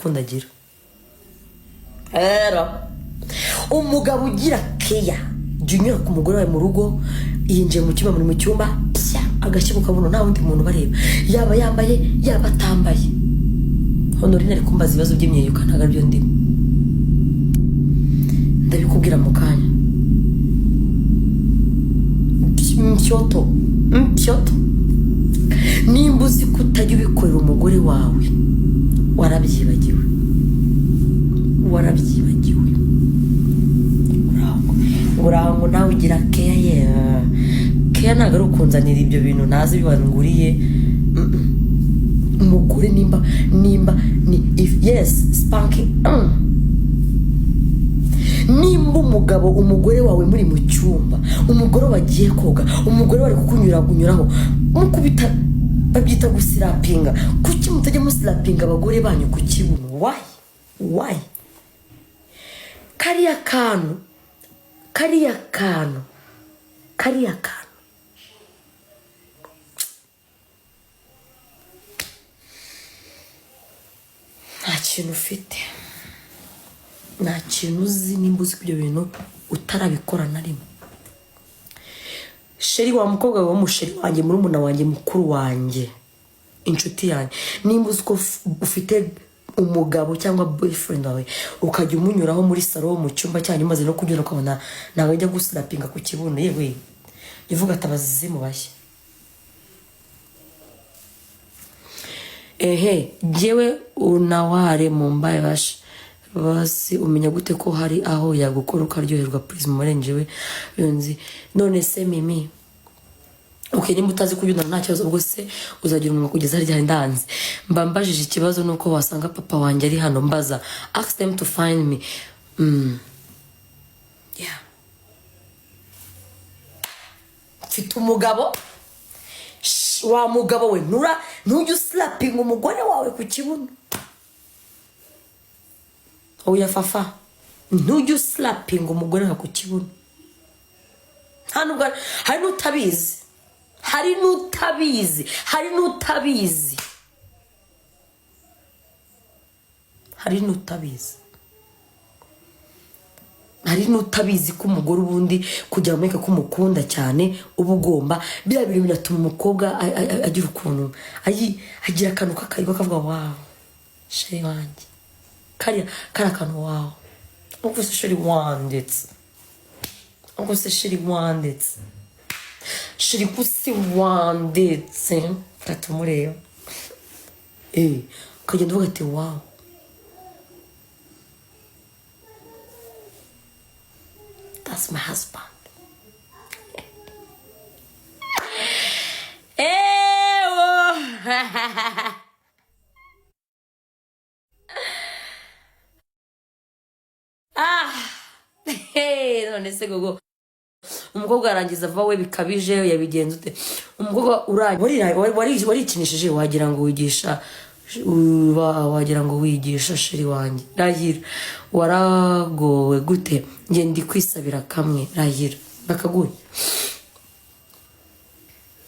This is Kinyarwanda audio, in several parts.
rukundo agira era umugabo ugira keya junior ku mugore wawe mu rugo yinjiye mu cyumba muri mu cyumba agashibuka buno nta wundi muntu bareba yaba yambaye yaba atambaye Honorine ari kumbaza ibibazo by'imyeyuka ntago aribyo ndimo ndabikubwira mu kanya mpyoto nimba uzi ko utajya ubikorera umugore wawe warabyibagiwe uraho nawe ugira keya ye keya ntago ari ukunzanira ibyo bintu nazi bibanguriye umugore nimba yes spanking nimba umugore wawe muri mu cyumba umugore wagiye koga umugore wari kukunyuraho mukubita babyita gusirapinga kuki mutajya musirapinga abagore banyu ku kibuno why kariya kantu nta kintu ufite nta kintu uzi nimba uzi ibyo bintu utarabikora na rimwe sheri wa mukobwa wa musheri wanjye muri umuna wanjye mukuru wanjye inshuti yanjye nimba uzi ko ufite umugabo cyangwa boyfriend wawe ukajya umunyuraho muri salo mu cyumba cyanyu maze no kunyura ukabona nawe ajya gusirapinga ku kibuno yewe ivuga atabazize mu bashya jewe unaware mumbaye basi umenya gute ko hari aho yagukora ukaryoherwa please murenjewe yonzi none se mimi nimba utazi kubyuna nta kibazo ubwo se uzagira umuntu kugeza ryari ndanze mbambajije ikibazo nuko wasanga papa wanjye ari hano mbaza ask them to find me yeah mfite umugabo wa mugabo we ntujya uslapinga umugore wawe ku kibuno oya fafa ntujya uslapinga umugore wawe ku kibuno nta nubwo hari n'utabizi ko umugore ubundi kugira ngo ko umukunda cyane uba ugomba biriya bintu biratuma umukobwa agira ukuntu agira akantu k'akarigo kavuga wawu sheri wanjye kari akantu wawu ubwo se sheri wandetse sheri kusi wandetse tatumureba ukagenda uvuga ati wawu that's my husband. None se gogo umukobwa arangiza ava we bikabije yabigenza ute umukobwa warikinishije wagira ngo wigisha sheri wanjye rahira waragowe gute nge ndi kwisabira kamwe rahira bakaguye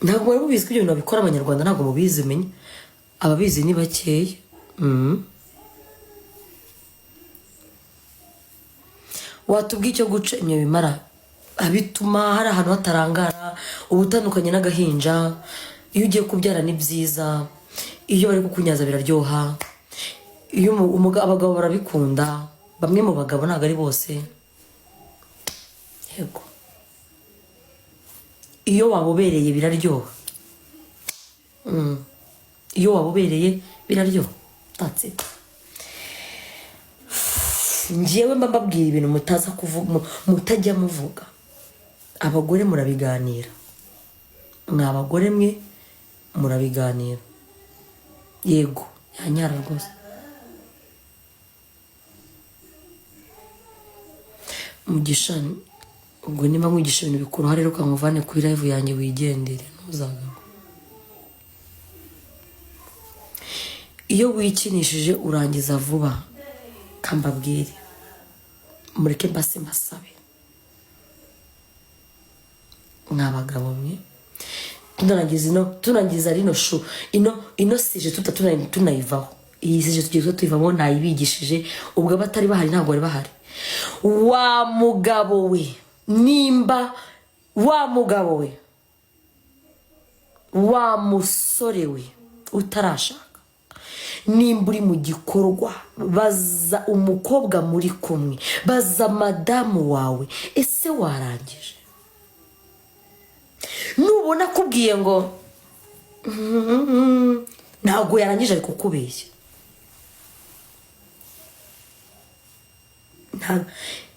ntabwo bari bubizi ko ibyo bintu babikora abanyarwanda ntabwo mubizi menye ababizi ni bakeya watubwiye icyo guca imyo bimara abituma hari ahantu hatarangara ubutandukanye n'agahinja iyo ugiye kubyara ni byiza iyo bari kukunyaza biraryoha iyo abagabo barabikunda bamwe mu bagabo ntabwo ari bose yego iyo wabubereye biraryoha that's it ngiyewe mbabwira ibintu mutaza kuvuga mutajya muvuga abagore murabiganira mwabagore mwe murabiganira yego yanyara rwose mugisha ubwo niba mwigisha ibintu bikuru hari rero kamuvane kuri live yanjye wigendere ntuzagaho iyo wikinishije urangiza vuba kambabwire mureke mbase mbasabe mwabagabo mwe tunarangiza rino shu ino sije tunayivaho iyi sije tugiye tuyivamo nayibigishije ubwo batari bahari ntabwo bari bahari. Wa mugabo we, nimba wa mugabo we, wa musore we utarashaka, nimba uri mu gikorwa, baza umukobwa muri kumwe, baza madamu wawe, ese warangije? Nubona kubwiye ngo ntabwo yarangije ari kukubeshya.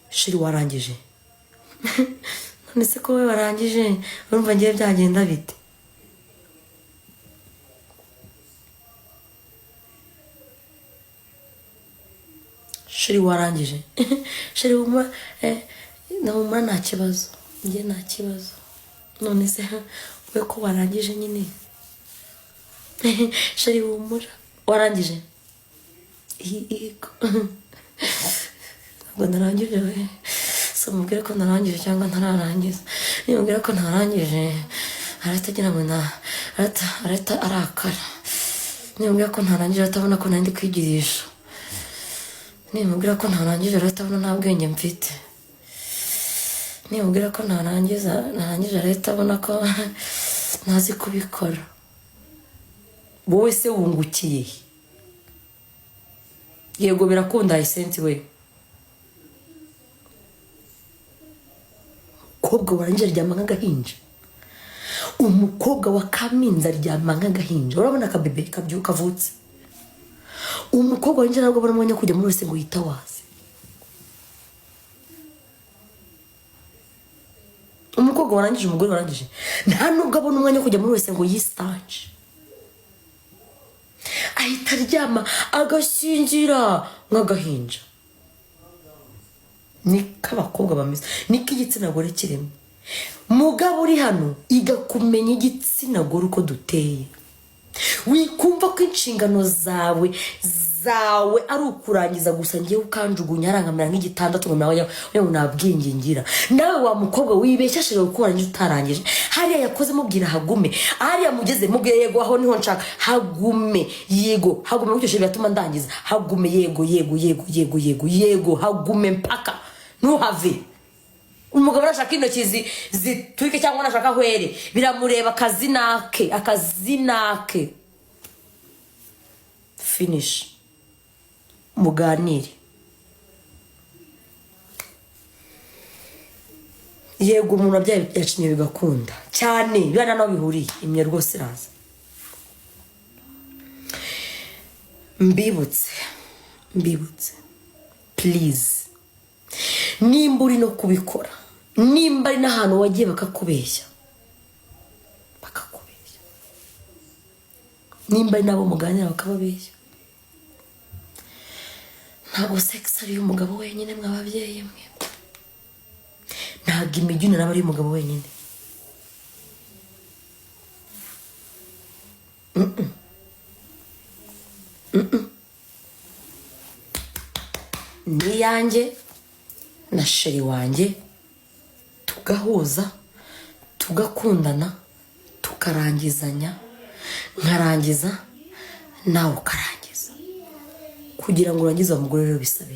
Shiri warangije? None se ko we warangije urumva ngiye byagenda bite? Shiri warangije? Shiri umva naumva nta kibazo, ngiye nta kibazo. None se we ko warangije nyine? Shiri umura warangije? Iko ngo narangije we, so mubwire ko narangije cyangwa ntararangiza. Nimubwire ko ntarangije aratagira ngo arata arakara. Nimubwire ko ntarangije atabona ko nandi kwigirisha. Nimubwire ko ntarangije atabona nta bwenge mfite. Nimubwire ko narangije atabona ko ntazi kubikora. Wowe se wungukiye? Yego birakunda isensi we. Umukobwa warangije aryama nk'agahinja. Umukobwa wa kaminza aryama nk'agahinja. Urabona akabebe kabyuka avutse. Umukobwa warangije ntabwo abona umwanya kujya muri wese ngo yitawaze. Umukobwa warangije, umugore warangije, nta nubwo abona umwanya kujya muri wese ngo yisanje. Ahita aryama agashingira nk'agahinja. Niko abakobwa bameze, niko igitsina gore kirimo. Mugabo uri hano iga kumenya igitsina gore uko duteye. Wikumva ko inshingano zawe ari ukurangiza gusa ngiye ukanjugunya arangamira nk'igitandatu ngo nawe nabwenge ngira. Nawe wa mukobwa wibeshyashije gukoranya utarangije. Hariya yakoze mubwira hagume, hariya mugeze mubwire yego aho niho nshaka, hagume yego, hagume gutyo shiri batuma ndangiza, hagume yego hagume mpaka ntuhave. Umugabo arashaka intoki zitwike cyangwa arashaka hwere, biramureba akazinake. Finish. Muganire. Yego umuntu abyaye yacinye bigakunda cyane, bibana no bihuriye imye rwose iraza. Mbibutse please, nimba uri no kubikora, nimba ari n'ahantu wagiye bakakubeshya, nimba ari nabo muganira bakababeshya, ntabwo sex ari umugabo wenyine mw'ababyeyi mwe. Ntabwo imijyuna naba ari umugabo wenyine. Ni yanjye na sheri wanjye tugahuza, tugakundana, tukarangizanya, nkarangiza nawe ukarangiza. Kugira ngo urangize umugore rero bisabe